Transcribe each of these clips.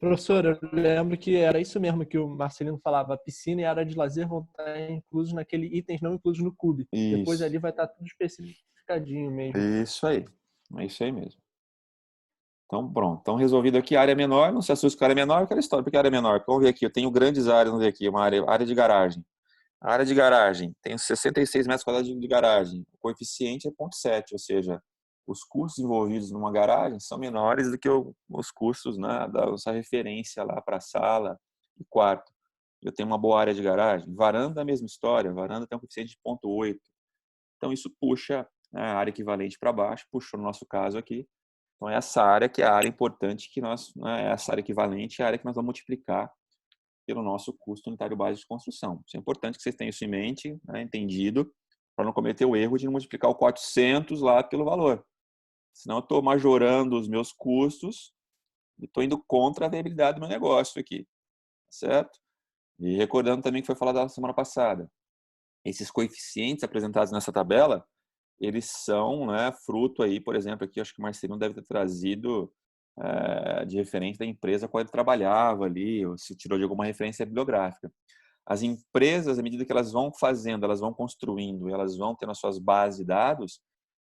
Professor, eu lembro que era isso mesmo que o Marcelino falava, a piscina e a área de lazer vão estar inclusos naquele itens não inclusos no CUB. Depois Isso, ali vai estar tudo especificadinho mesmo. isso aí. É isso aí mesmo. Então, pronto. Então, resolvido aqui a área menor. Não se assuste com a área menor, aquela história. Porque a área menor, vamos ver aqui, eu tenho grandes áreas, vamos ver aqui, uma área de garagem. A área de garagem, tenho 66 metros quadrados de garagem. O coeficiente é 0,7, ou seja, os custos envolvidos numa garagem são menores do que os custos, né, da nossa referência lá para sala e quarto. Eu tenho uma boa área de garagem. Varanda, a mesma história. Varanda tem um coeficiente de 0,8. Então, isso puxa, né, a área equivalente para baixo, puxou no nosso caso aqui. Então, essa área que é a área importante que nós, né, essa área equivalente é a área que nós vamos multiplicar pelo nosso custo unitário base de construção. Isso é importante que vocês tenham isso em mente, né, entendido, para não cometer o erro de não multiplicar o 400 lá pelo valor. Senão eu estou majorando os meus custos e estou indo contra a viabilidade do meu negócio aqui, certo? E recordando também que foi falado na semana passada, esses coeficientes apresentados nessa tabela, eles são, né, fruto aí, por exemplo, aqui acho que o Marcelino deve ter trazido de referência da empresa a qual ele trabalhava ali, ou se tirou de alguma referência bibliográfica. As empresas, à medida que elas vão fazendo, elas vão construindo, elas vão tendo as suas bases de dados,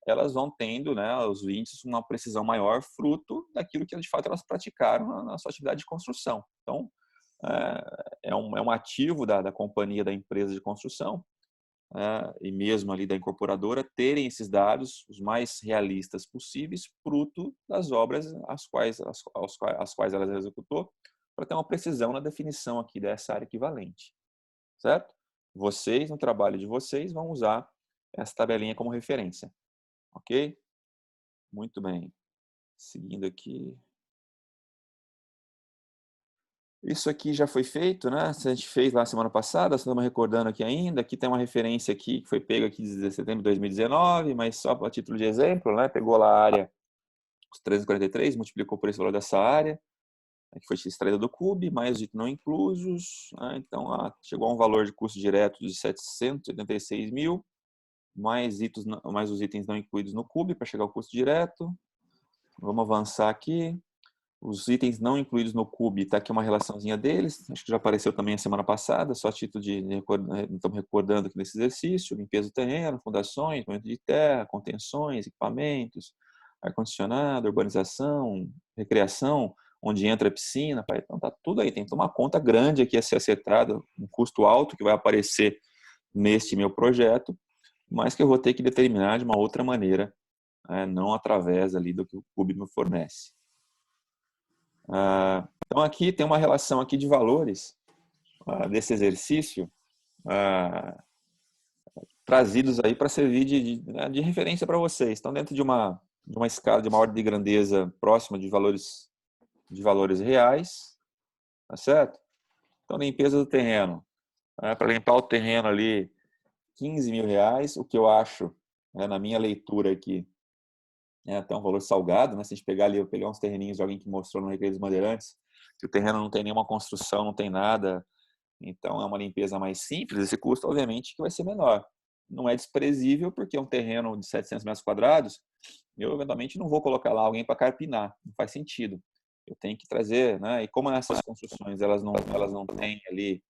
elas vão tendo, né, os índices uma precisão maior, fruto daquilo que de fato elas praticaram na sua atividade de construção. Então, é um ativo da companhia, da empresa de construção, e mesmo ali da incorporadora, terem esses dados os mais realistas possíveis, fruto das obras as quais elas executou, para ter uma precisão na definição aqui dessa área equivalente, certo? Vocês, no trabalho de vocês, vão usar essa tabelinha como referência, ok? Muito bem. Seguindo aqui. Isso aqui já foi feito, né? A gente fez lá semana passada, estamos recordando aqui ainda. Aqui tem uma referência aqui que foi pega aqui de setembro de 2019, mas só a título de exemplo, né? Pegou lá a área, os 343, multiplicou por esse valor dessa área, que foi extraída do CUB, mais os itens não inclusos, né? Então, chegou a um valor de custo direto de 786 mil, mais os itens não incluídos no CUB para chegar ao custo direto. Vamos avançar aqui. Os itens não incluídos no CUB, está aqui uma relaçãozinha deles, acho que já apareceu também a semana passada, só a título de estamos recordando aqui nesse exercício: limpeza do terreno, fundações, movimento de terra, contenções, equipamentos, ar-condicionado, urbanização, recreação, onde entra a piscina. Então está tudo aí, tem uma conta grande aqui a ser acertada, um custo alto que vai aparecer neste meu projeto, mas que eu vou ter que determinar de uma outra maneira, não através ali do que o CUB me fornece. Então aqui tem uma relação aqui de valores desse exercício trazidos aí para servir de referência para vocês. Então, dentro de uma escala de uma ordem de grandeza próxima de valores reais, tá certo? Então, limpeza do terreno, para limpar o terreno ali, 15 mil reais, o que eu acho, na minha leitura aqui, até um valor salgado, né? Se a gente pegar ali, eu peguei uns terreninhos de alguém que mostrou no Recreio dos Bandeirantes, que o terreno não tem nenhuma construção, não tem nada, então é uma limpeza mais simples, esse custo obviamente que vai ser menor. Não é desprezível, porque é um terreno de 700 metros quadrados, eu eventualmente não vou colocar lá alguém para carpinar, não faz sentido. Eu tenho que trazer, né? E como essas construções elas não têm ali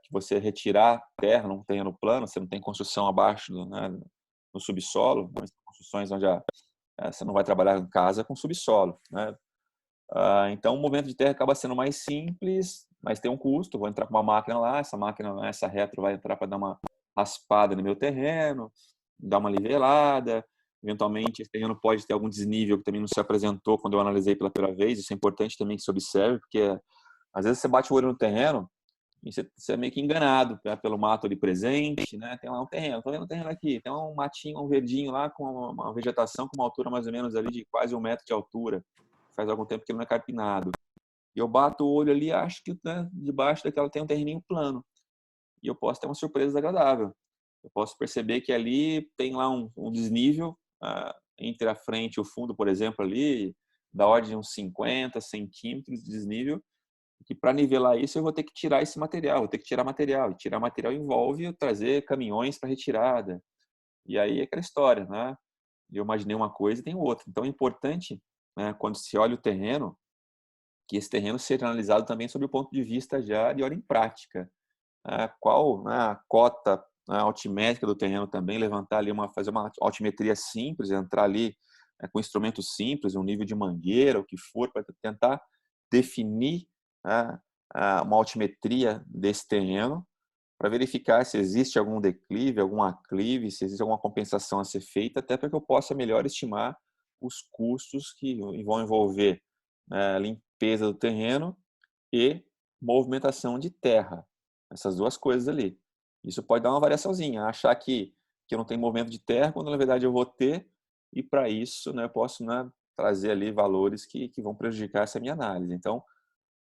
que você retirar terra num terreno plano, você não tem construção abaixo né, no subsolo, mas construções onde você não vai trabalhar em casa com subsolo, né? Então, o movimento de terra acaba sendo mais simples, mas tem um custo. Vou entrar com uma máquina lá, essa máquina, essa retro vai entrar para dar uma raspada no meu terreno, dar uma nivelada. Eventualmente, esse terreno pode ter algum desnível que também não se apresentou quando eu analisei pela primeira vez. Isso é importante também que se observe, porque às vezes você bate o olho no terreno e você é meio que enganado pelo mato ali presente, né? Tem lá um terreno, estou vendo um terreno aqui, tem um matinho, um verdinho lá com uma vegetação com uma altura mais ou menos ali de quase 1 metro de altura. Faz algum tempo que ele não é carpinado. E eu bato o olho ali e acho que, né, debaixo daquela tem um terreninho plano. E eu posso ter uma surpresa desagradável. Eu posso perceber que ali tem lá um desnível entre a frente e o fundo, por exemplo, ali, da ordem de uns 50 centímetros de desnível, que para nivelar isso eu vou ter que tirar esse material, vou ter que tirar material. E tirar material envolve eu trazer caminhões para retirada. E aí é aquela história, né? Eu imaginei uma coisa e tem outra. Então é importante, né, quando se olha o terreno, que esse terreno seja analisado também sob o ponto de vista já de ordem prática. Qual, né, a cota, né, altimétrica do terreno também, levantar ali, fazer uma altimetria simples, entrar ali com instrumentos simples, um nível de mangueira, o que for, para tentar definir, né, uma altimetria desse terreno, para verificar se existe algum declive, algum aclive, se existe alguma compensação a ser feita, até para que eu possa melhor estimar os custos que vão envolver limpeza do terreno e movimentação de terra. Essas duas coisas ali. Isso pode dar uma variaçãozinha, achar que eu não tenho movimento de terra, quando na verdade eu vou ter, e para isso, né, eu posso, né, trazer ali valores que vão prejudicar essa minha análise. Então,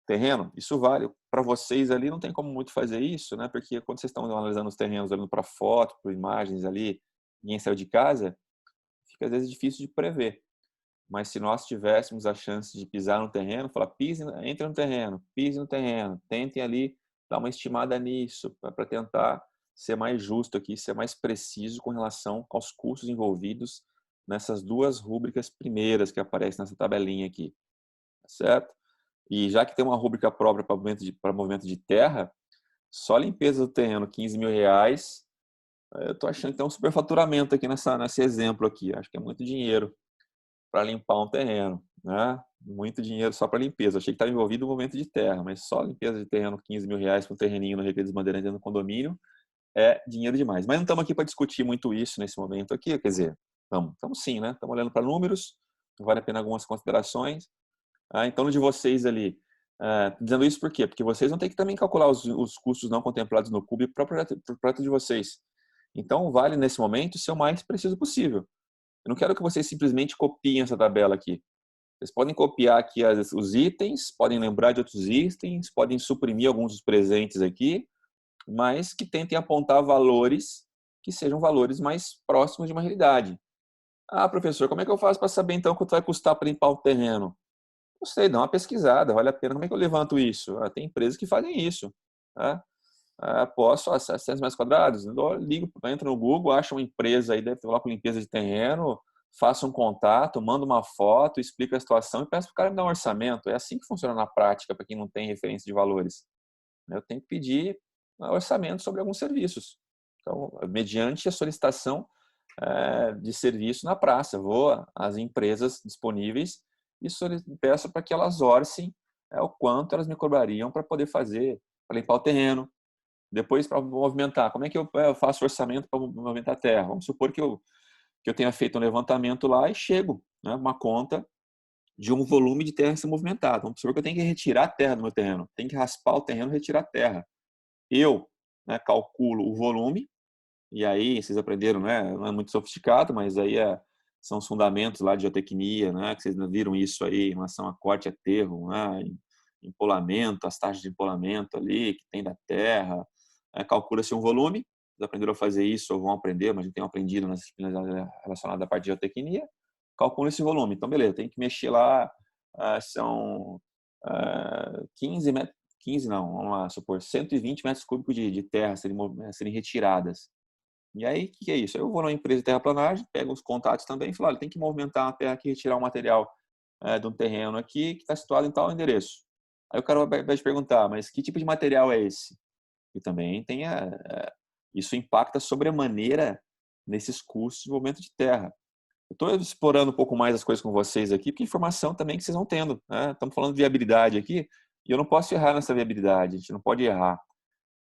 terreno, isso vale para vocês ali, não tem como muito fazer isso, né? Porque quando vocês estão analisando os terrenos, olhando para foto, para imagens ali, ninguém saiu de casa, fica às vezes difícil de prever. Mas se nós tivéssemos a chance de pisar no terreno, falar, entre no terreno, pise no terreno, tentem ali dar uma estimada nisso, para tentar ser mais justo aqui, ser mais preciso com relação aos custos envolvidos nessas duas rúbricas primeiras que aparecem nessa tabelinha aqui, certo? E já que tem uma rúbrica própria para movimento de terra, só a limpeza do terreno, R$ 15.000, eu estou achando que tem um superfaturamento aqui nesse exemplo aqui. Acho que é muito dinheiro para limpar um terreno, né? Muito dinheiro só para limpeza. Achei que estava envolvido o movimento de terra, mas só limpeza de terreno, R$ 15.000 para um terreninho no Recreio dos Bandeirantes dentro do condomínio, é dinheiro demais. Mas não estamos aqui para discutir muito isso nesse momento aqui, quer dizer, estamos sim, né? Estamos olhando para números, vale a pena algumas considerações. Então, no de vocês ali, dizendo isso por quê? Porque vocês vão ter que também calcular os custos não contemplados no CUB para o projeto de vocês. Então, vale nesse momento ser o mais preciso possível. Eu não quero que vocês simplesmente copiem essa tabela aqui. Vocês podem copiar aqui os itens, podem lembrar de outros itens, podem suprimir alguns dos presentes aqui, mas que tentem apontar valores que sejam valores mais próximos de uma realidade. Professor, como é que eu faço para saber então quanto vai custar para limpar o terreno? Não sei, dá uma pesquisada, vale a pena. Como é que eu levanto isso? Tem empresas que fazem isso. Tá? Posso, 700 metros quadrados? Eu ligo, entro no Google, acho uma empresa aí, deve ter lá com limpeza de terreno, faço um contato, mando uma foto, explico a situação e peço para o cara me dar um orçamento. É assim que funciona na prática, para quem não tem referência de valores. Eu tenho que pedir orçamento sobre alguns serviços. Então, mediante a solicitação de serviço na praça, vou às empresas disponíveis e peço para que elas orcem o quanto elas me cobrariam para poder fazer, para limpar o terreno. Depois, para movimentar, como é que eu faço orçamento para movimentar a terra? Vamos supor que eu tenha feito um levantamento lá e chego, né, uma conta de um volume de terra a ser movimentado. Vamos supor que eu tenho que retirar a terra do meu terreno, tenho que raspar o terreno e retirar a terra. Eu, né, calculo o volume, e aí vocês aprenderam, né? Não é muito sofisticado, mas aí são os fundamentos lá de geotecnia, né? Que vocês viram isso aí em relação a corte e aterro, né? Empolamento, as taxas de empolamento ali que tem da terra. Calcula-se um volume. Vocês aprenderam a fazer isso ou vão aprender, mas a gente tem aprendido nas disciplinas relacionadas à parte de geotecnia. Calcula esse volume. Então, beleza, tem que mexer lá, são 15 metros, 15 não, vamos lá, supor 120 metros cúbicos de terra serem retiradas. E aí, o que é isso? Eu vou numa empresa de terraplanagem, pego os contatos também e falo, olha, tem que movimentar a terra aqui, retirar um material de um terreno aqui que está situado em tal endereço. Aí o cara vai te perguntar, mas que tipo de material é esse? E também tem isso impacta sobremaneira nesses custos de movimento de terra. Eu estou explorando um pouco mais as coisas com vocês aqui, porque informação também que vocês vão tendo. Né? Estamos falando de viabilidade aqui, e eu não posso errar nessa viabilidade, a gente não pode errar.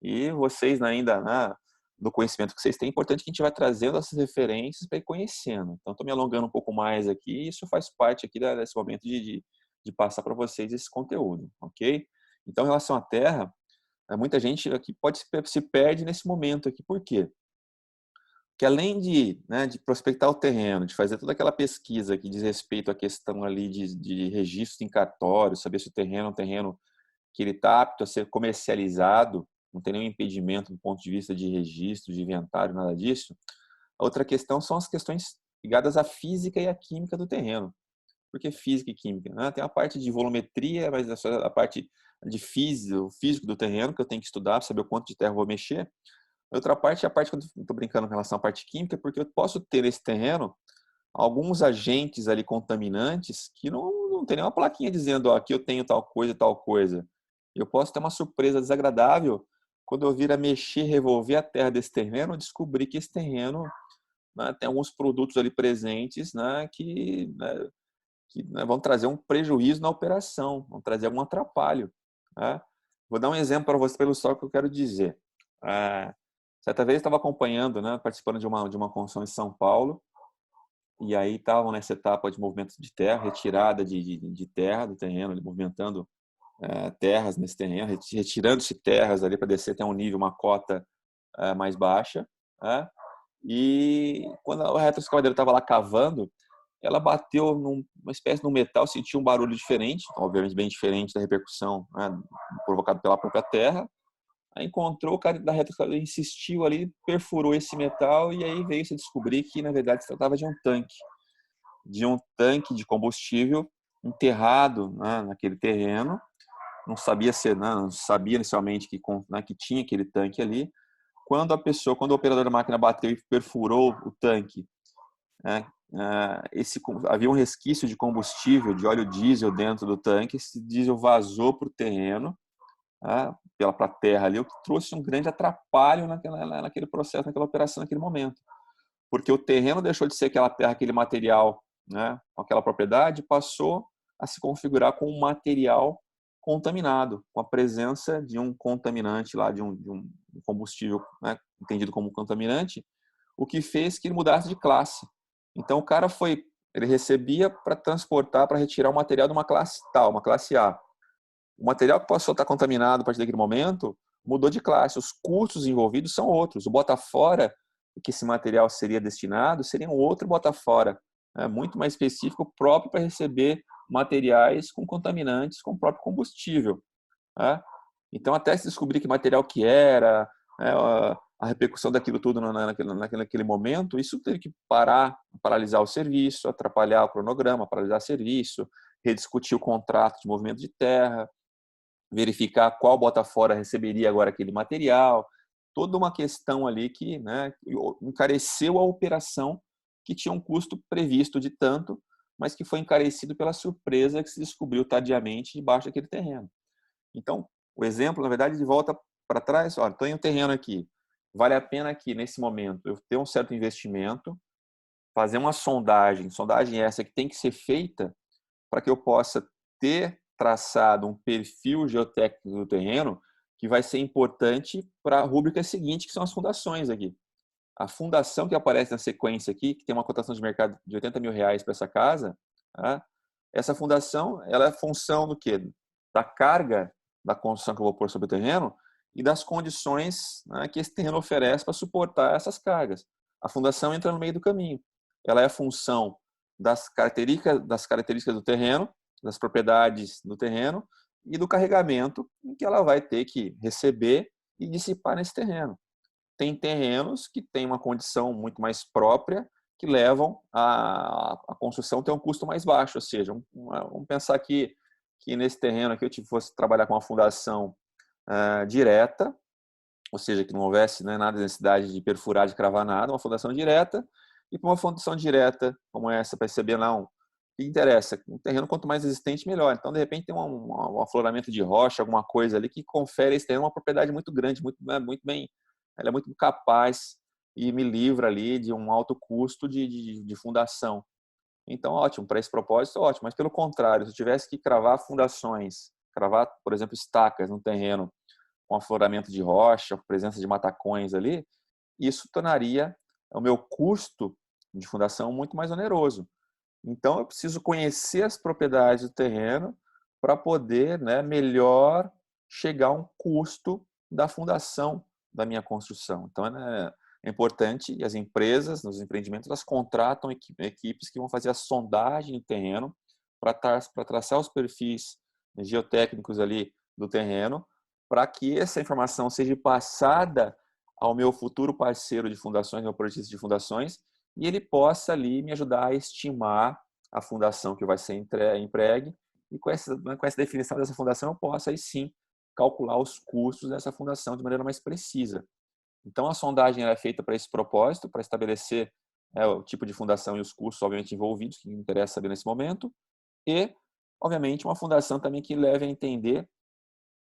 E vocês ainda, né, do conhecimento que vocês têm, é importante que a gente vai trazendo essas referências para ir conhecendo. Então, estou me alongando um pouco mais aqui, e isso faz parte aqui desse momento de passar para vocês esse conteúdo, ok? Então, em relação à terra, muita gente aqui se perde nesse momento aqui. Por quê? Porque além de prospectar o terreno, de fazer toda aquela pesquisa que diz respeito à questão ali de registro em cartório, saber se o terreno é um terreno que ele está apto a ser comercializado, não tem nenhum impedimento do ponto de vista de registro, de inventário, nada disso. A outra questão são as questões ligadas à física e à química do terreno. Por que física e química? Tem a parte de volumetria, mas a parte de físico do terreno, que eu tenho que estudar para saber o quanto de terra eu vou mexer. A outra parte é a parte que eu estou brincando em relação à parte química, porque eu posso ter nesse terreno alguns agentes ali contaminantes que não tem nenhuma plaquinha dizendo, ó, aqui eu tenho tal coisa, tal coisa. Eu posso ter uma surpresa desagradável quando eu vir a mexer, revolver a terra desse terreno, descobrir que esse terreno, né, tem alguns produtos ali presentes, né, que vão trazer um prejuízo na operação, vão trazer algum atrapalho, né? Vou dar um exemplo para você para ilustrar o que eu quero dizer. Certa vez eu estava acompanhando, né, participando de uma construção em São Paulo, e aí estavam nessa etapa de movimento de terra, retirada de terra do terreno, movimentando terras nesse terreno, retirando-se terras ali para descer até um nível, uma cota mais baixa, né? E quando a retroescavadeira estava lá cavando, ela bateu numa espécie de um metal, sentiu um barulho diferente, obviamente bem diferente da repercussão, né, provocada pela própria terra. Aí encontrou o cara da retroescavadeira, insistiu ali, perfurou esse metal e aí veio se descobrir que na verdade se tratava de um tanque de combustível enterrado, né, naquele terreno. Não sabia ser, né, não sabia inicialmente que tinha aquele tanque ali. Quando o operador da máquina bateu e perfurou o tanque, né, havia um resquício de combustível, de óleo diesel dentro do tanque. Esse diesel vazou para o terreno, né, para a terra ali, o que trouxe um grande atrapalho naquele processo, naquela operação, naquele momento. Porque o terreno deixou de ser aquela terra, aquele material, né, com aquela propriedade, passou a se configurar com um material contaminado, com a presença de um contaminante lá, de um combustível, né, entendido como contaminante, o que fez que ele mudasse de classe. Então o cara ele recebia para transportar, para retirar o material de uma classe tal, uma classe A. O material que passou a estar contaminado a partir daquele momento mudou de classe. Os custos envolvidos são outros. O bota-fora que esse material seria destinado seria um outro bota-fora, né, muito mais específico, próprio para receber materiais com contaminantes com o próprio combustível, né? Então, até se descobrir que material que era, né, a repercussão daquilo tudo naquele momento, isso teve que paralisar o serviço, atrapalhar o cronograma, paralisar o serviço, rediscutir o contrato de movimento de terra, verificar qual bota-fora receberia agora aquele material, toda uma questão ali que, né, encareceu a operação, que tinha um custo previsto de tanto, mas que foi encarecido pela surpresa que se descobriu tardiamente debaixo daquele terreno. Então, o exemplo, na verdade, de volta para trás, olha, estou em um terreno aqui, vale a pena aqui, nesse momento, eu ter um certo investimento, fazer uma sondagem essa que tem que ser feita para que eu possa ter traçado um perfil geotécnico do terreno que vai ser importante para a rúbrica seguinte, que são as fundações aqui. A fundação que aparece na sequência aqui, que tem uma cotação de mercado de R$80 mil para essa casa, tá? Essa fundação, ela é função do quê? Da carga da construção que eu vou pôr sobre o terreno e das condições, né, que esse terreno oferece para suportar essas cargas. A fundação entra no meio do caminho. Ela é a função das características do terreno, das propriedades do terreno e do carregamento que ela vai ter que receber e dissipar nesse terreno. Tem terrenos que têm uma condição muito mais própria, que levam a construção a ter um custo mais baixo. Ou seja, vamos pensar que nesse terreno aqui eu fosse trabalhar com uma fundação direta, ou seja, que não houvesse, né, nada de necessidade de perfurar, de cravar nada, uma fundação direta. E para uma fundação direta como essa, para receber não, o que interessa? Um terreno quanto mais resistente, melhor. Então, de repente, tem um afloramento de rocha, alguma coisa ali que confere a esse terreno uma propriedade muito grande, muito bem, ela é muito capaz e me livra ali de um alto custo de fundação. Então, ótimo, para esse propósito, ótimo. Mas, pelo contrário, se eu tivesse que cravar fundações, cravar, por exemplo, estacas no terreno com afloramento de rocha, presença de matacões ali, isso tornaria o meu custo de fundação muito mais oneroso. Então, eu preciso conhecer as propriedades do terreno para poder, né, melhor chegar a um custo da fundação da minha construção. Então, é importante, e as empresas, nos empreendimentos, elas contratam equipes que vão fazer a sondagem do terreno para traçar os perfis geotécnicos ali do terreno, para que essa informação seja passada ao meu futuro parceiro de fundações, meu projetista de fundações, e ele possa ali me ajudar a estimar a fundação que vai ser entregue, e com essa definição dessa fundação eu posso aí sim calcular os custos dessa fundação de maneira mais precisa. Então a sondagem é feita para esse propósito, para estabelecer o tipo de fundação e os custos obviamente envolvidos, que me interessa saber nesse momento, e obviamente, uma fundação também que leve a entender,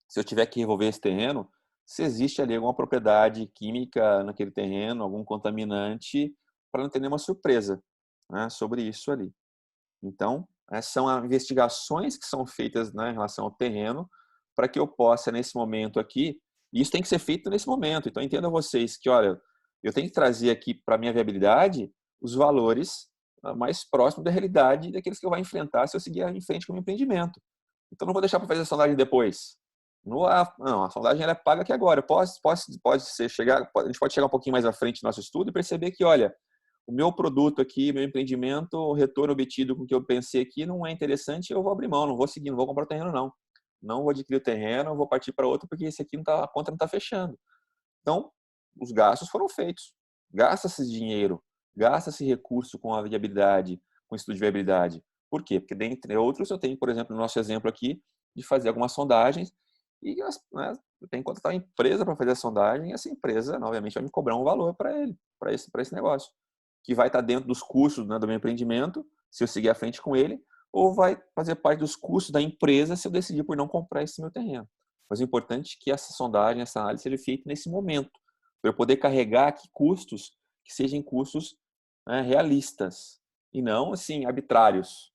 se eu tiver que revolver esse terreno, se existe ali alguma propriedade química naquele terreno, algum contaminante, para não ter nenhuma surpresa, né, sobre isso ali. Então, são investigações que são feitas, né, em relação ao terreno, para que eu possa, nesse momento aqui, e isso tem que ser feito nesse momento. Então, entenda vocês que, olha, eu tenho que trazer aqui para a minha viabilidade os valores mais próximos da realidade daqueles que eu vou enfrentar se eu seguir em frente com o meu empreendimento. Então, não vou deixar para fazer a sondagem depois. Não, a sondagem ela é paga aqui agora. A gente pode chegar um pouquinho mais à frente no nosso estudo e perceber que, olha, o meu produto aqui, meu empreendimento, o retorno obtido com o que eu pensei aqui não é interessante, eu vou abrir mão, não vou seguir, não vou comprar o terreno, não. Não vou adquirir o terreno, vou partir para outro, porque esse aqui a conta não está fechando. Então, os gastos foram feitos. Gasta-se dinheiro, gasta-se recurso com a viabilidade, com o estudo de viabilidade. Por quê? Porque, dentre outros, eu tenho, por exemplo, no nosso exemplo aqui, de fazer algumas sondagens e, né, eu tenho que contratar uma empresa para fazer a sondagem e essa empresa, obviamente, vai me cobrar um valor para esse negócio, que vai estar dentro dos custos, né, do meu empreendimento, se eu seguir à frente com ele, ou vai fazer parte dos custos da empresa se eu decidir por não comprar esse meu terreno. Mas o importante é que essa sondagem, essa análise seja feita nesse momento, para eu poder carregar aqui custos que sejam custos, né, realistas e não, assim, arbitrários.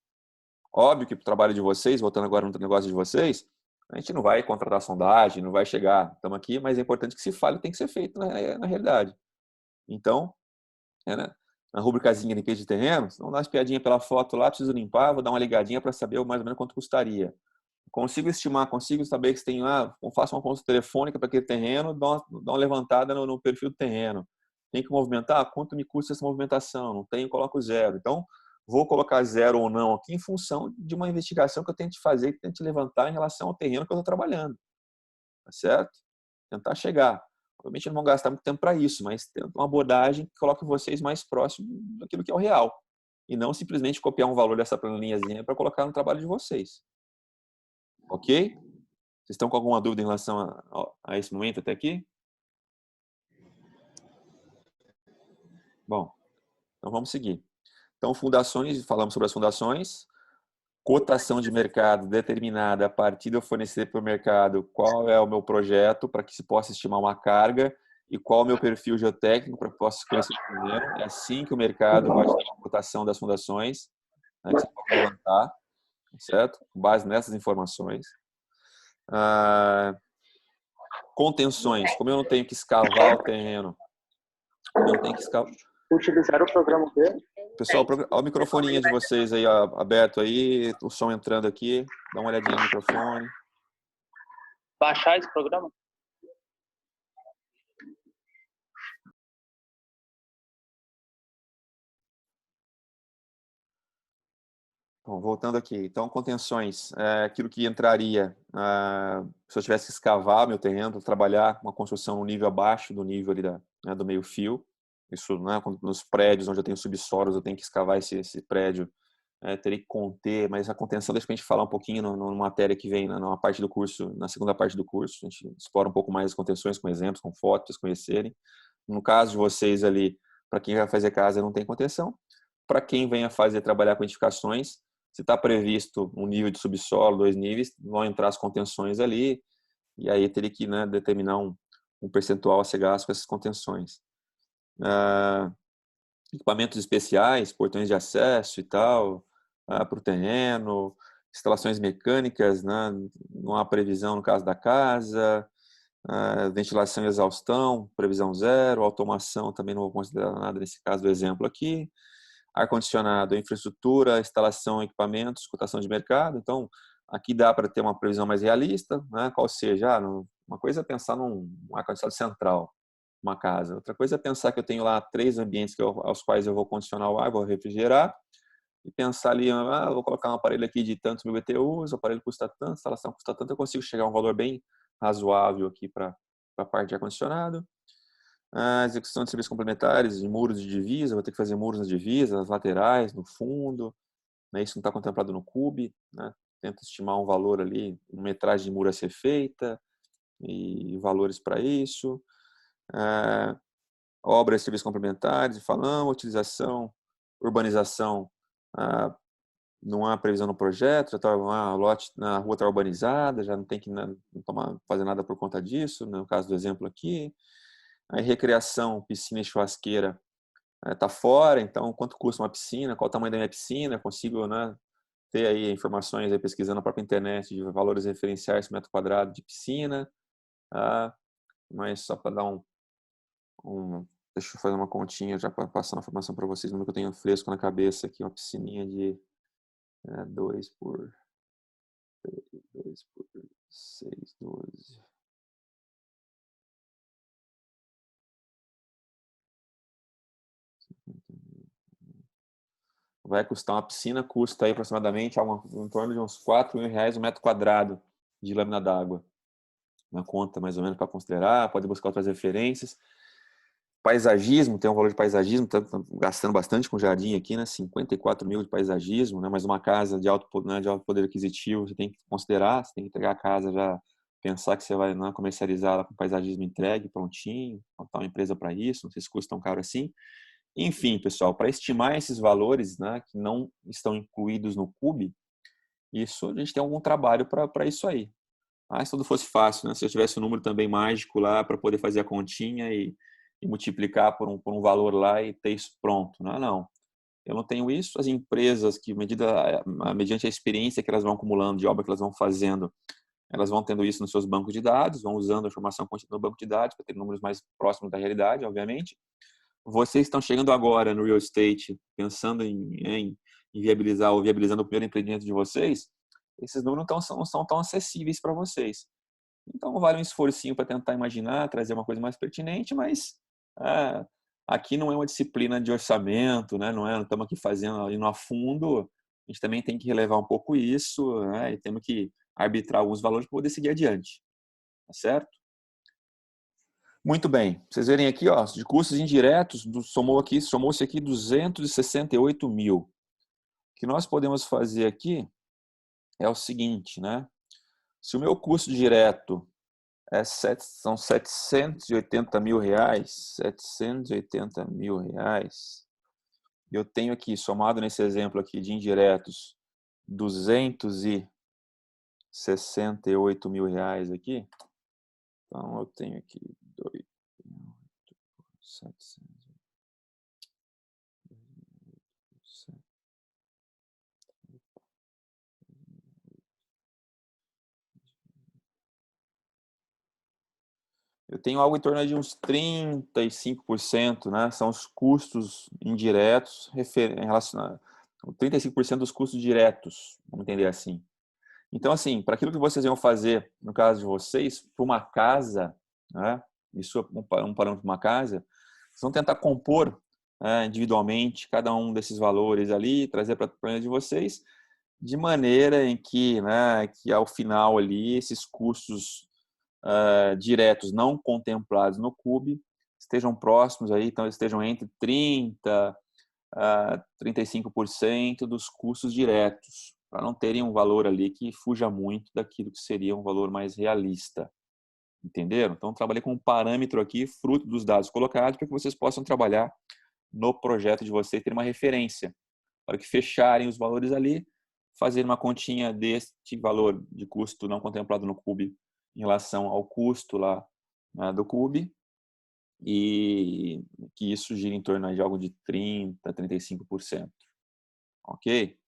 Óbvio que para o trabalho de vocês, voltando agora no negócio de vocês, a gente não vai contratar sondagem, não vai chegar, estamos aqui, mas é importante que se fale, tem que ser feito na realidade. Então, né, na rubricazinha de limpeza de terreno, vamos dar umas piadinhas pela foto lá, preciso limpar, vou dar uma ligadinha para saber mais ou menos quanto custaria. Consigo estimar, consigo saber que você tem lá, faço uma consulta telefônica para aquele terreno, dá uma levantada no perfil do terreno. Tem que movimentar? Quanto me custa essa movimentação? Não tenho, coloco zero. Então, vou colocar zero ou não aqui em função de uma investigação que eu tento fazer, que tento levantar em relação ao terreno que eu estou trabalhando. Tá certo? Tentar chegar. Obviamente não vão gastar muito tempo para isso, mas tenta uma abordagem que coloque vocês mais próximo daquilo que é o real. E não simplesmente copiar um valor dessa planilhazinha para colocar no trabalho de vocês. Ok? Vocês estão com alguma dúvida em relação a esse momento até aqui? Bom, então vamos seguir. Então, fundações, falamos sobre as fundações. Cotação de mercado determinada a partir de eu fornecer para o mercado qual é o meu projeto para que se possa estimar uma carga e qual é o meu perfil geotécnico para que possa conhecer o terreno. É assim que o mercado vai dar a cotação das fundações, né, que você pode levantar, certo? Com base nessas informações. Contenções, como eu não tenho que escavar o terreno, como eu não tenho que escavar... Utilizar o programa B. Pessoal, olha o microfoninho de vocês aí aberto aí, o som entrando aqui, dá uma olhadinha no microfone. Baixar esse programa? Bom, voltando aqui, então contenções, aquilo que entraria, se eu tivesse que escavar meu terreno, trabalhar uma construção no nível abaixo do nível ali né, do meio fio, isso, né, nos prédios onde eu tenho subsolos, eu tenho que escavar esse prédio, teria que conter, mas a contenção deixa a gente falar um pouquinho numa matéria que vem numa parte do curso, na segunda parte do curso, a gente explora um pouco mais as contenções com exemplos, com fotos, para vocês conhecerem. No caso de vocês ali, para quem vai fazer casa não tem contenção, para quem venha trabalhar com edificações, se está previsto um nível de subsolo, 2 níveis, vão entrar as contenções ali, e aí teria que, né, determinar um percentual a ser gasto com essas contenções. Equipamentos especiais, portões de acesso e tal, para o terreno, instalações mecânicas, né, não há previsão no caso da casa, ventilação e exaustão, previsão zero, automação também não vou considerar nada nesse caso do exemplo aqui, ar-condicionado, infraestrutura, instalação, equipamentos, cotação de mercado. Então, aqui dá para ter uma previsão mais realista, né? Qual seja, uma coisa é pensar num ar-condicionado central, uma casa. Outra coisa é pensar que eu tenho lá 3 ambientes aos quais eu vou condicionar o ar, vou refrigerar, e pensar ali, vou colocar um aparelho aqui de tantos mil BTUs, o aparelho custa tanto, a instalação custa tanto, eu consigo chegar a um valor bem razoável aqui para a parte de ar-condicionado. A execução de serviços complementares, de muros de divisa, vou ter que fazer muros nas divisas, nas laterais, no fundo, né? Isso não está contemplado no CUB, né? Tento estimar um valor ali, uma metragem de muro a ser feita e valores para isso. Obras e serviços complementares, falamos, utilização, urbanização não há previsão no projeto, já está lote na rua está urbanizada, já não tem que fazer nada por conta disso, no caso do exemplo aqui. Aí recreação, piscina e churrasqueira está fora, então quanto custa uma piscina, qual o tamanho da minha piscina, consigo, né, ter aí informações aí, pesquisando na própria internet de valores referenciais por metro quadrado de piscina, mas só para dar deixa eu fazer uma continha já para passar uma informação para vocês, no que eu tenho fresco na cabeça aqui, uma piscininha de 2 por 6, 12. Vai custar uma piscina, custa aí aproximadamente em torno de uns R$ 4.000 o metro quadrado de lâmina d'água. Uma conta mais ou menos para considerar, pode buscar outras referências. Paisagismo, tem um valor de paisagismo, tá gastando bastante com jardim aqui, né? 54 mil de paisagismo, né? Mas uma casa de alto poder aquisitivo, você tem que considerar, você tem que entregar a casa já, pensar que você vai, né, comercializar ela com paisagismo entregue, prontinho, montar uma empresa para isso, não sei se custa tão caro assim. Enfim, pessoal, para estimar esses valores, né, que não estão incluídos no CUB, isso a gente tem algum trabalho para isso aí. Se tudo fosse fácil, né? Se eu tivesse um número também mágico lá para poder fazer a continha e multiplicar por um valor lá e ter isso pronto. Não. Eu não tenho isso. As empresas que, mediante a experiência que elas vão acumulando, de obra que elas vão fazendo, elas vão tendo isso nos seus bancos de dados, vão usando a informação contida no banco de dados para ter números mais próximos da realidade, obviamente. Vocês estão chegando agora no real estate, pensando em viabilizar ou viabilizando o primeiro empreendimento de vocês, esses números não são tão acessíveis para vocês. Então, vale um esforcinho para tentar imaginar, trazer uma coisa mais pertinente, mas aqui não é uma disciplina de orçamento, né? Não estamos aqui fazendo indo a fundo, a gente também tem que relevar um pouco isso, né? E temos que arbitrar alguns valores para poder seguir adiante, tá certo? Muito bem, vocês verem aqui, ó, de custos indiretos, somou-se aqui 268 mil. O que nós podemos fazer aqui é o seguinte, né? Se o meu custo direto são 780 mil reais, 780 mil reais, eu tenho aqui, somado nesse exemplo aqui de indiretos, 268 mil reais aqui, então eu tenho aqui 700. Eu tenho algo em torno de uns 35%, né? São os custos indiretos relacionados. 35% dos custos diretos, vamos entender assim. Então, assim, para aquilo que vocês iam fazer, no caso de vocês, para uma casa, né? Isso é um parâmetro para uma casa, vocês vão tentar compor individualmente cada um desses valores ali, trazer para a planilha de vocês, de maneira em que, né, que ao final ali, esses custos diretos não contemplados no CUB estejam próximos aí, então estejam entre 30% a 35% dos custos diretos, para não terem um valor ali que fuja muito daquilo que seria um valor mais realista. Entenderam? Então, trabalhei com um parâmetro aqui, fruto dos dados colocados, para que vocês possam trabalhar no projeto de vocês, ter uma referência, para que fecharem os valores ali, fazer uma continha deste valor de custo não contemplado no CUB em relação ao custo lá, né, do CUB, e que isso gira em torno de algo de 30%, 35%. Ok?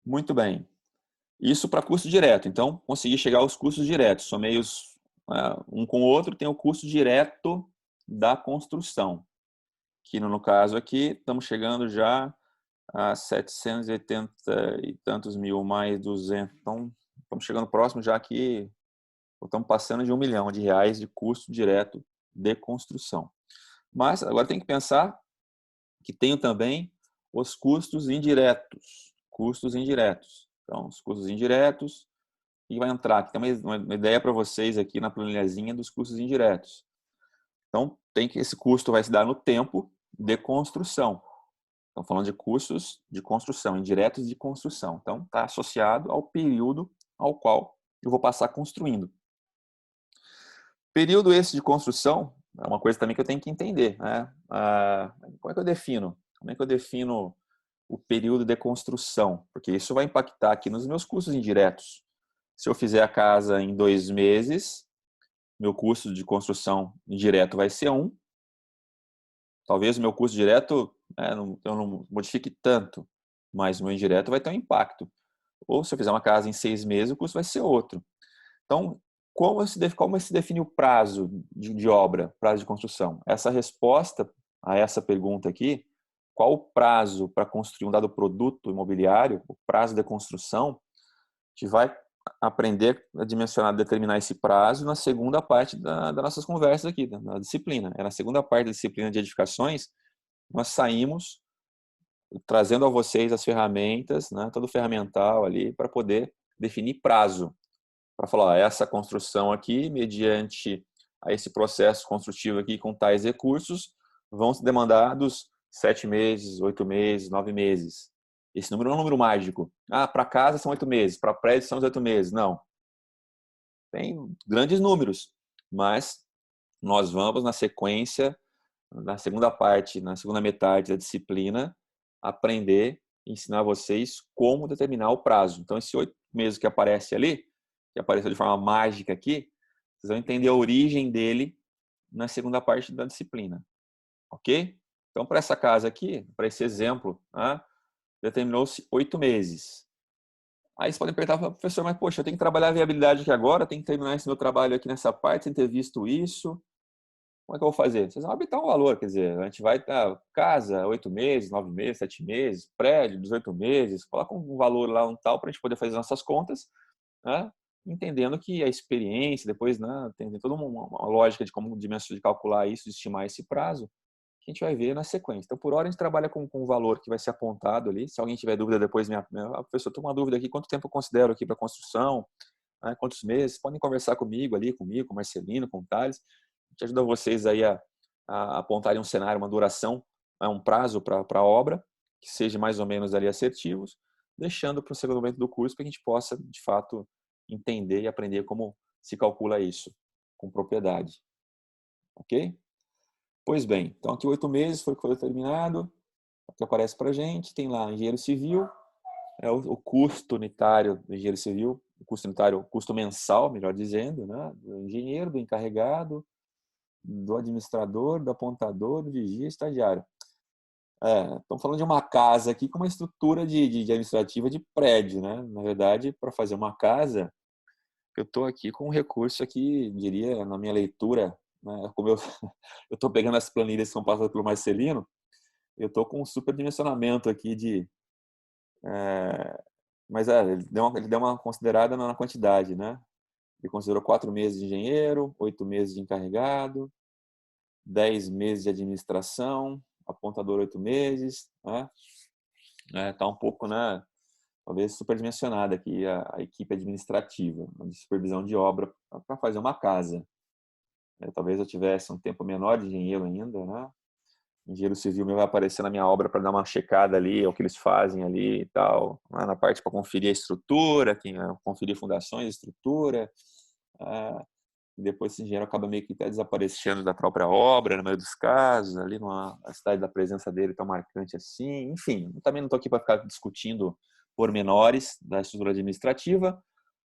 Muito bem. Isso para custo direto. Então, consegui chegar aos custos diretos. Somei um com o outro, tem o custo direto da construção. Que no caso aqui, estamos chegando já a 780 e tantos mil mais 200. Então, estamos chegando próximo já aqui, estamos passando de R$ 1 milhão de custo direto de construção. Mas agora tem que pensar que tenho também os custos indiretos. Custos indiretos. Então, os custos indiretos, e vai entrar aqui. Tem uma ideia para vocês aqui na planilhazinha dos custos indiretos. Então, esse custo vai se dar no tempo de construção. Estamos falando de custos de construção, indiretos de construção. Então, está associado ao período ao qual eu vou passar construindo. Período esse de construção é uma coisa também que eu tenho que entender, né? Como é que eu defino? Como é que eu defino o período de construção, porque isso vai impactar aqui nos meus custos indiretos. Se eu fizer a casa em 2 meses, meu custo de construção indireto vai ser 1. Talvez o meu custo direto eu não modifique tanto, mas o meu indireto vai ter um impacto. Ou se eu fizer uma casa em 6 meses, o custo vai ser outro. Então, como se define o prazo de obra, prazo de construção? Essa resposta a essa pergunta aqui, qual o prazo para construir um dado produto imobiliário, o prazo de construção, a gente vai aprender a dimensionar, determinar esse prazo na segunda parte das nossas conversas aqui, na disciplina. Na segunda parte da disciplina de edificações, nós saímos trazendo a vocês as ferramentas, né, todo o ferramental ali, para poder definir prazo. Para falar, ó, essa construção aqui, mediante a esse processo construtivo aqui com tais recursos, vão se demandar dos 7 meses, 8 meses, 9 meses. Esse número não é um número mágico. Para casa são 8 meses, para prédio são 8 meses. Não. Tem grandes números, mas nós vamos na sequência, na segunda parte, na segunda metade da disciplina, aprender e ensinar vocês como determinar o prazo. Então, esse 8 meses que aparece ali, que apareceu de forma mágica aqui, vocês vão entender a origem dele na segunda parte da disciplina. Ok? Então, para essa casa aqui, para esse exemplo, determinou-se 8 meses. Aí vocês podem perguntar, professor, mas poxa, eu tenho que trabalhar a viabilidade aqui agora, eu tenho que terminar esse meu trabalho aqui nessa parte, sem ter visto isso. Como é que eu vou fazer? Vocês vão habitar um valor, quer dizer, a gente vai estar casa, 8 meses, 9 meses, 7 meses, prédio, 18 meses, coloca um valor lá, um tal, para a gente poder fazer nossas contas, né? Entendendo que a experiência, depois, né, tem toda uma lógica de como de calcular isso, de estimar esse prazo, que a gente vai ver na sequência. Então, por hora, a gente trabalha com um valor que vai ser apontado ali. Se alguém tiver dúvida depois, professor, estou com uma dúvida aqui, quanto tempo eu considero aqui para construção? Né, quantos meses? Podem conversar comigo ali, com o Marcelino, com o Thales. A gente ajuda vocês aí a apontarem um cenário, uma duração, um prazo para a obra, que seja mais ou menos ali assertivos, deixando para o segundo momento do curso para que a gente possa, de fato, entender e aprender como se calcula isso com propriedade. Ok? Pois bem, então aqui 8 meses foi o que foi determinado, o que aparece para a gente, tem lá engenheiro civil, é o custo unitário do engenheiro civil, o custo unitário, o custo mensal, melhor dizendo, né, do engenheiro, do encarregado, do administrador, do apontador, do vigia, estagiário. Estamos falando de uma casa aqui com uma estrutura de administrativa de prédio, né? Na verdade, para fazer uma casa, eu estou aqui com um recurso aqui, diria, na minha leitura, né? Como eu estou pegando as planilhas que são passadas pelo Marcelino, eu estou com um superdimensionamento aqui de... mas ele deu uma considerada na quantidade, né? Ele considerou 4 meses de engenheiro, 8 meses de encarregado, 10 meses de administração, apontador 8 meses, né? Tá um pouco, né, talvez superdimensionada aqui a equipe administrativa, de supervisão de obra para fazer uma casa. Talvez eu tivesse um tempo menor de engenheiro ainda, né? Engenheiro civil vai aparecer na minha obra para dar uma checada ali, o que eles fazem ali e tal, na parte para conferir a estrutura, conferir fundações, estrutura. Depois esse engenheiro acaba meio que até desaparecendo da própria obra, na maioria dos casos, ali a cidade da presença dele tão marcante assim. Enfim, também não estou aqui para ficar discutindo pormenores da estrutura administrativa,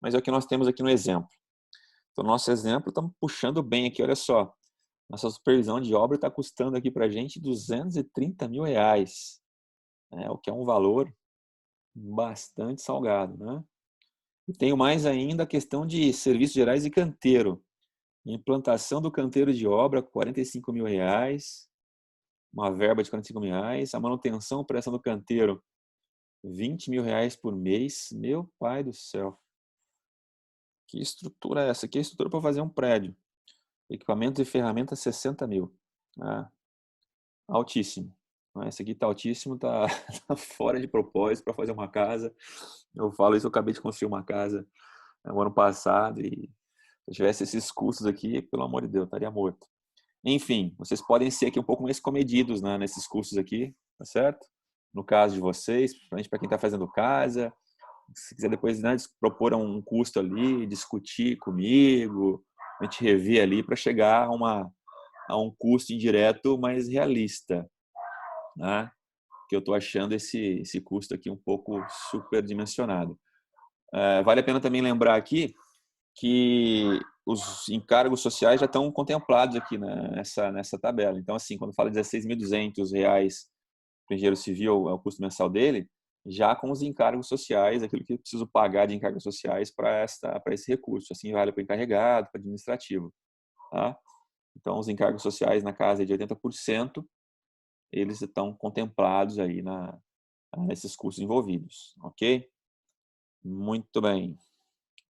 mas é o que nós temos aqui no exemplo. Então, nosso exemplo, estamos puxando bem aqui, olha só. Nossa supervisão de obra está custando aqui para a gente R$230 mil, né? O que é um valor bastante salgado, né? E tenho mais ainda a questão de serviços gerais e canteiro. Implantação do canteiro de obra, R$45 mil, uma verba de R$45 mil. A manutenção e operação do canteiro, R$20 mil por mês. Meu pai do céu. Que estrutura é essa? Que estrutura para fazer um prédio. Equipamento e ferramentas, 60 mil. Altíssimo. Esse aqui está altíssimo, está fora de propósito para fazer uma casa. Eu falo isso, eu acabei de construir uma casa no ano passado e se eu tivesse esses custos aqui, pelo amor de Deus, estaria morto. Enfim, vocês podem ser aqui um pouco mais comedidos, né, nesses custos aqui, tá certo? No caso de vocês, principalmente para quem está fazendo casa, se quiser depois, né, propor um custo ali, discutir comigo, a gente rever ali para chegar a um custo indireto mais realista, né? porque eu estou achando esse custo aqui um pouco superdimensionado. Vale a pena também lembrar aqui que os encargos sociais já estão contemplados aqui nessa tabela. Então, assim, quando fala R$16.200 para o engenheiro civil, é o custo mensal dele, já com os encargos sociais, aquilo que eu preciso pagar de encargos sociais para esse recurso. Assim, vale para o encarregado, para o administrativo. Tá? Então, os encargos sociais na casa de 80%, eles estão contemplados aí nesses custos envolvidos. Ok? Muito bem.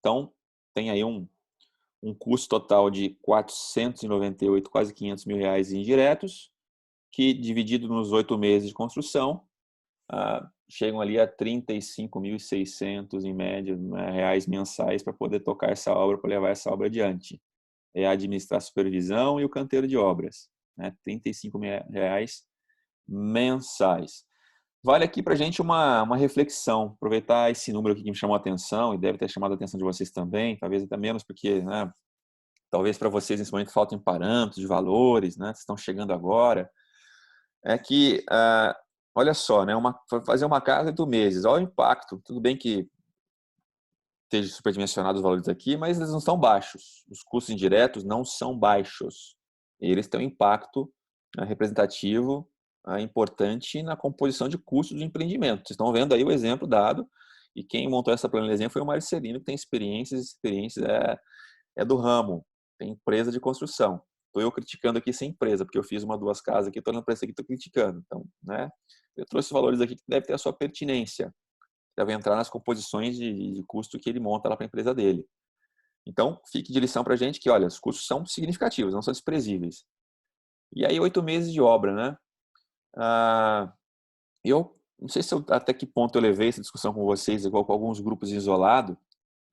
Então, tem aí um custo total de 498, quase R$500.000 em indiretos, que dividido nos 8 meses de construção, chegam ali a 35.600 em média, né, reais mensais para poder tocar essa obra, para levar essa obra adiante. É administrar a supervisão e o canteiro de obras, né, R$35.000 mensais. Vale aqui para a gente uma reflexão, aproveitar esse número aqui que me chamou a atenção e deve ter chamado a atenção de vocês também, talvez até menos, porque, né, talvez para vocês nesse momento faltem parâmetros de valores, né, estão chegando agora, é que, olha só, né, fazer uma casa em 8 meses, olha o impacto, tudo bem que esteja superdimensionado os valores aqui, mas eles não são baixos, os custos indiretos não são baixos, eles têm um impacto representativo importante na composição de custos do empreendimento. Vocês estão vendo aí o exemplo dado, e quem montou essa planilha de exemplo foi o Marcelino, que tem experiências é do ramo, tem empresa de construção. Estou eu criticando aqui sem empresa, porque eu fiz 1, 2 casas aqui, estou olhando para esse aqui, estou criticando. Então, né, eu trouxe valores aqui que deve ter a sua pertinência, deve entrar nas composições de custo que ele monta lá para a empresa dele. Então, fique de lição para a gente que, olha, os custos são significativos, não são desprezíveis. E aí, 8 meses de obra, né? Eu não sei até que ponto eu levei essa discussão com vocês, igual com alguns grupos isolados,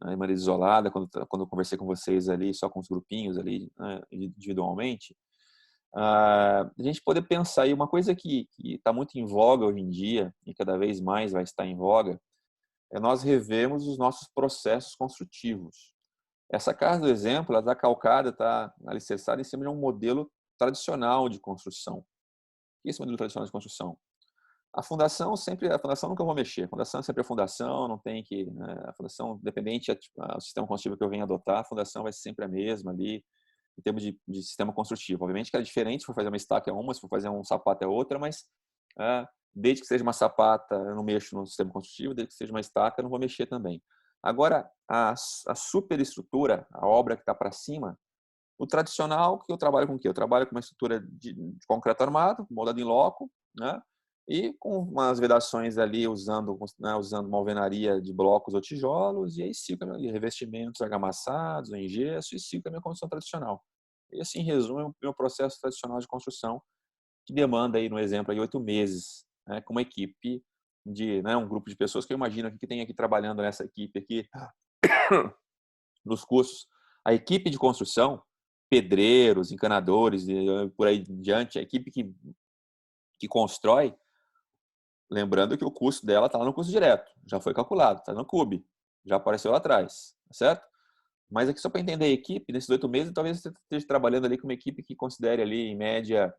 né, de maneira isolada, quando eu conversei com vocês ali, só com os grupinhos ali, né, individualmente, a gente poder pensar aí uma coisa que está muito em voga hoje em dia, e cada vez mais vai estar em voga, é nós revermos os nossos processos construtivos. Essa casa do exemplo, ela está calcada, está alicerçada em cima de um modelo tradicional de construção. O que é esse modelo tradicional de construção? A fundação nunca vou mexer. A fundação é sempre a fundação, não tem que, né, a fundação, independente do sistema construtivo que eu venha adotar, a fundação vai ser sempre a mesma ali, em termos de sistema construtivo. Obviamente que é diferente, se for fazer uma estaca é uma, se for fazer um sapato é outra, mas desde que seja uma sapata, eu não mexo no sistema construtivo, desde que seja uma estaca, eu não vou mexer também. Agora, a superestrutura, a obra que está para cima, o tradicional, que eu trabalho com o quê? Eu trabalho com uma estrutura de concreto armado, moldado em loco, né? E com umas vedações ali usando uma alvenaria de blocos ou tijolos, e aí sigo revestimentos argamassados, em gesso, e sigo a minha construção tradicional. E assim, em resumo, é o meu processo tradicional de construção, que demanda aí, no exemplo, aí, 8 meses, né, com uma equipe um grupo de pessoas que eu imagino que tem aqui trabalhando nessa equipe aqui, nos cursos. A equipe de construção, pedreiros, encanadores, por aí em diante, a equipe que constrói, lembrando que o custo dela está lá no custo direto, já foi calculado, está no CUB, já apareceu lá atrás, certo? Mas aqui só para entender a equipe, nesses 8 meses, talvez você esteja trabalhando ali com uma equipe que considere ali, em média,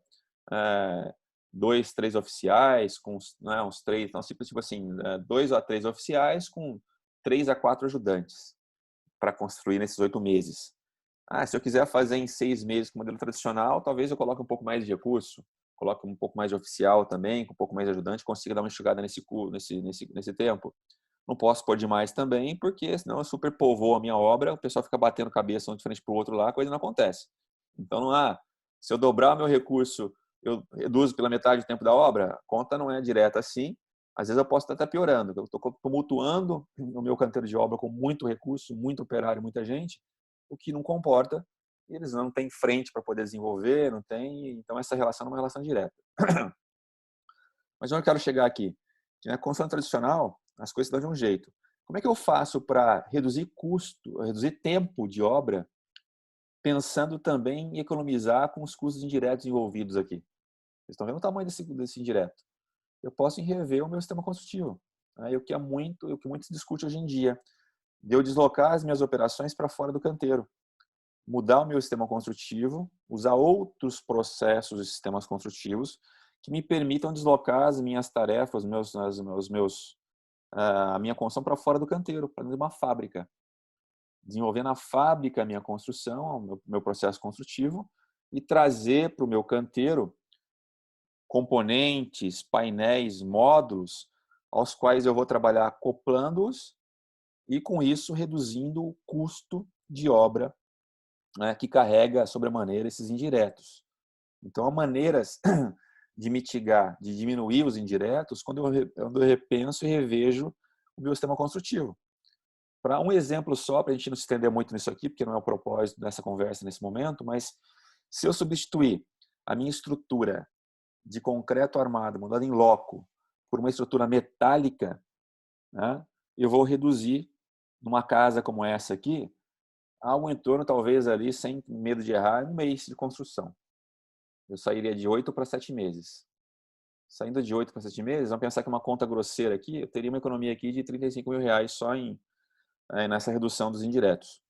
2, 3 oficiais, com uns 3, então, tipo assim, 2 a 3 oficiais com 3 a 4 ajudantes para construir nesses 8 meses. Se eu quiser fazer em 6 meses com modelo tradicional, talvez eu coloque um pouco mais de recurso, coloque um pouco mais de oficial também, com um pouco mais de ajudante, consiga dar uma enxugada nesse tempo. Não posso pôr demais também, porque senão eu superpovoo a minha obra, o pessoal fica batendo cabeça um de frente para o outro lá, a coisa não acontece. Então, se eu dobrar o meu recurso, eu reduzo pela metade do tempo da obra, a conta não é direta assim. Às vezes eu posso estar piorando, eu estou tumultuando o meu canteiro de obra com muito recurso, muito operário, muita gente, o que não comporta, e eles não têm frente para poder desenvolver, não tem, então essa relação não é uma relação direta. Mas onde eu quero chegar aqui? Na construção tradicional, as coisas dão de um jeito. Como é que eu faço para reduzir custo, reduzir tempo de obra, pensando também em economizar com os custos indiretos envolvidos aqui? Vocês estão vendo o tamanho desse indireto? Eu posso rever o meu sistema construtivo. O que muito se discute hoje em dia, de eu deslocar as minhas operações para fora do canteiro, mudar o meu sistema construtivo, usar outros processos e sistemas construtivos que me permitam deslocar as minhas tarefas, a minha construção para fora do canteiro, para dentro de uma fábrica. Desenvolver na fábrica a minha construção, o meu processo construtivo, e trazer para o meu canteiro componentes, painéis, módulos, aos quais eu vou trabalhar acoplando-os e, com isso, reduzindo o custo de obra, né, que carrega sobremaneira esses indiretos. Então, há maneiras de mitigar, de diminuir os indiretos quando eu repenso e revejo o meu sistema construtivo. Para um exemplo só, para a gente não se estender muito nisso aqui, porque não é o propósito dessa conversa nesse momento, mas se eu substituir a minha estrutura de concreto armado, mudada em loco, por uma estrutura metálica, né, eu vou reduzir, numa casa como essa aqui, algo em torno, talvez ali, sem medo de errar, 1 mês de construção. Eu sairia de 8 para 7 meses. Saindo de 8 para 7 meses, vamos pensar que uma conta grosseira aqui, eu teria uma economia aqui de R$35 mil só nessa redução dos indiretos.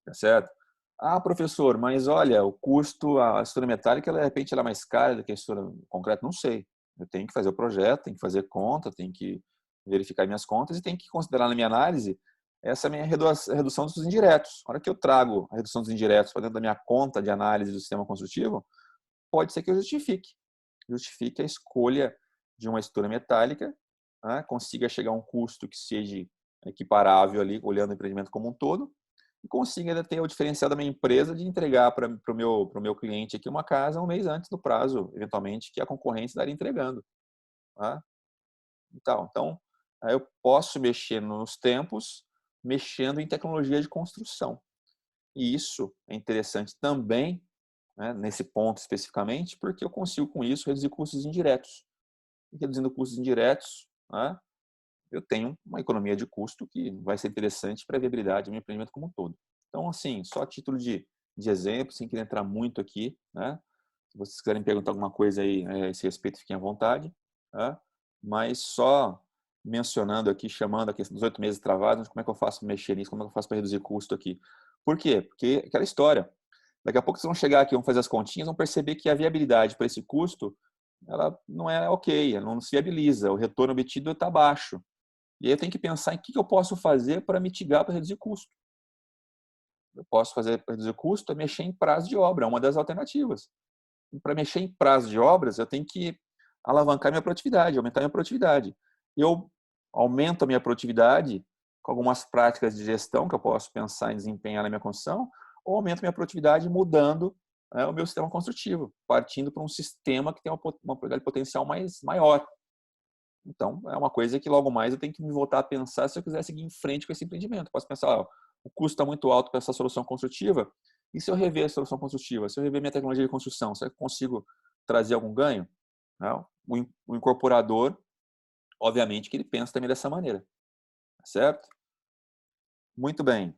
Tá certo? Ah, professor, mas olha, o custo, a estrutura metálica, de repente, ela é mais cara do que a estrutura concreta? Não sei. Eu tenho que fazer o projeto, tenho que fazer conta, tenho que verificar minhas contas e tenho que considerar na minha análise essa minha redução dos indiretos. A hora que eu trago a redução dos indiretos para dentro da minha conta de análise do sistema construtivo, pode ser que eu justifique a escolha de uma estrutura metálica, né, consiga chegar a um custo que seja equiparável ali, olhando o empreendimento como um todo, e consiga ainda ter o diferencial da minha empresa de entregar para o meu cliente aqui uma casa 1 mês antes do prazo, eventualmente, que a concorrência estaria entregando. Tá? Então, eu posso mexer nos tempos, mexendo em tecnologia de construção. E isso é interessante também, né, nesse ponto especificamente, porque eu consigo com isso reduzir custos indiretos. E reduzindo custos indiretos, né, eu tenho uma economia de custo que vai ser interessante para a viabilidade do meu empreendimento como um todo. Então, assim, só a título de exemplo, sem querer entrar muito aqui, né? Se vocês quiserem perguntar alguma coisa aí a esse respeito, fiquem à vontade. Né? Mas só mencionando aqui, chamando a questão dos 8 meses travados, como é que eu faço para mexer nisso, como é que eu faço para reduzir custo aqui. Por quê? Porque aquela história. Daqui a pouco vocês vão chegar aqui, vão fazer as continhas, vão perceber que a viabilidade para esse custo, ela não é ok, ela não se viabiliza, o retorno obtido está baixo. E aí eu tenho que pensar em o que eu posso fazer para mitigar, para reduzir custo. Eu posso fazer para reduzir custo é mexer em prazo de obra, é uma das alternativas. Para mexer em prazo de obras, eu tenho que alavancar minha produtividade, aumentar minha produtividade. Eu aumento a minha produtividade com algumas práticas de gestão que eu posso pensar em desempenhar na minha construção, ou aumento minha produtividade mudando, né, o meu sistema construtivo, partindo para um sistema que tem uma probabilidade potencial maior. Então, é uma coisa que logo mais eu tenho que me voltar a pensar se eu quiser seguir em frente com esse empreendimento. Eu posso pensar, o custo está muito alto para essa solução construtiva, e se eu rever a solução construtiva? Se eu rever minha tecnologia de construção, será que eu consigo trazer algum ganho? Não. O incorporador, obviamente, que ele pensa também dessa maneira. Certo? Muito bem.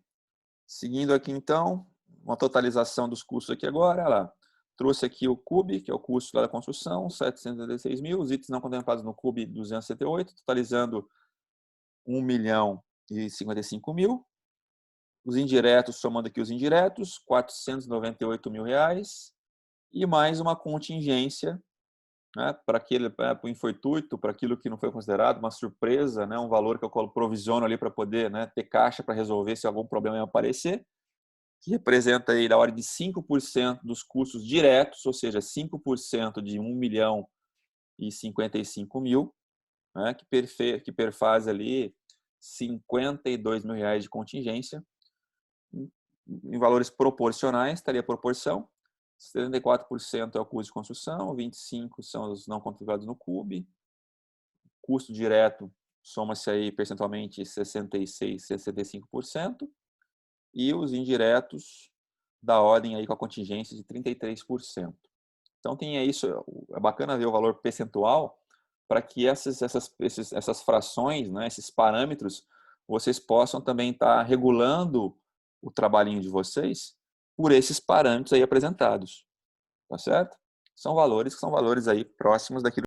Seguindo aqui, então, uma totalização dos custos aqui agora. Olha lá. Trouxe aqui o CUB, que é o custo da construção, 736 mil. Os itens não contemplados no CUB, 278, totalizando 1.055 mil. Os indiretos, somando aqui os indiretos, 498 mil reais. E mais uma contingência, né, para o infortuito, para aquilo que não foi considerado, uma surpresa, né, um valor que eu provisiono ali para poder, né, ter caixa para resolver se algum problema aparecer, que representa aí da ordem de 5% dos custos diretos, ou seja, 5% de 1.055 mil, né, que perfaz ali 52 mil reais de contingência. Em valores proporcionais, estaria a proporção. 74% é o custo de construção, 25% são os não contemplados no CUB. Custo direto soma-se aí percentualmente 66%, 65%. E os indiretos da ordem aí com a contingência de 33%. Então tem isso, é bacana ver o valor percentual para que essas frações, né, esses parâmetros, vocês possam também estar regulando o trabalhinho de vocês por esses parâmetros aí apresentados. Tá certo? São valores que são valores aí próximos daquilo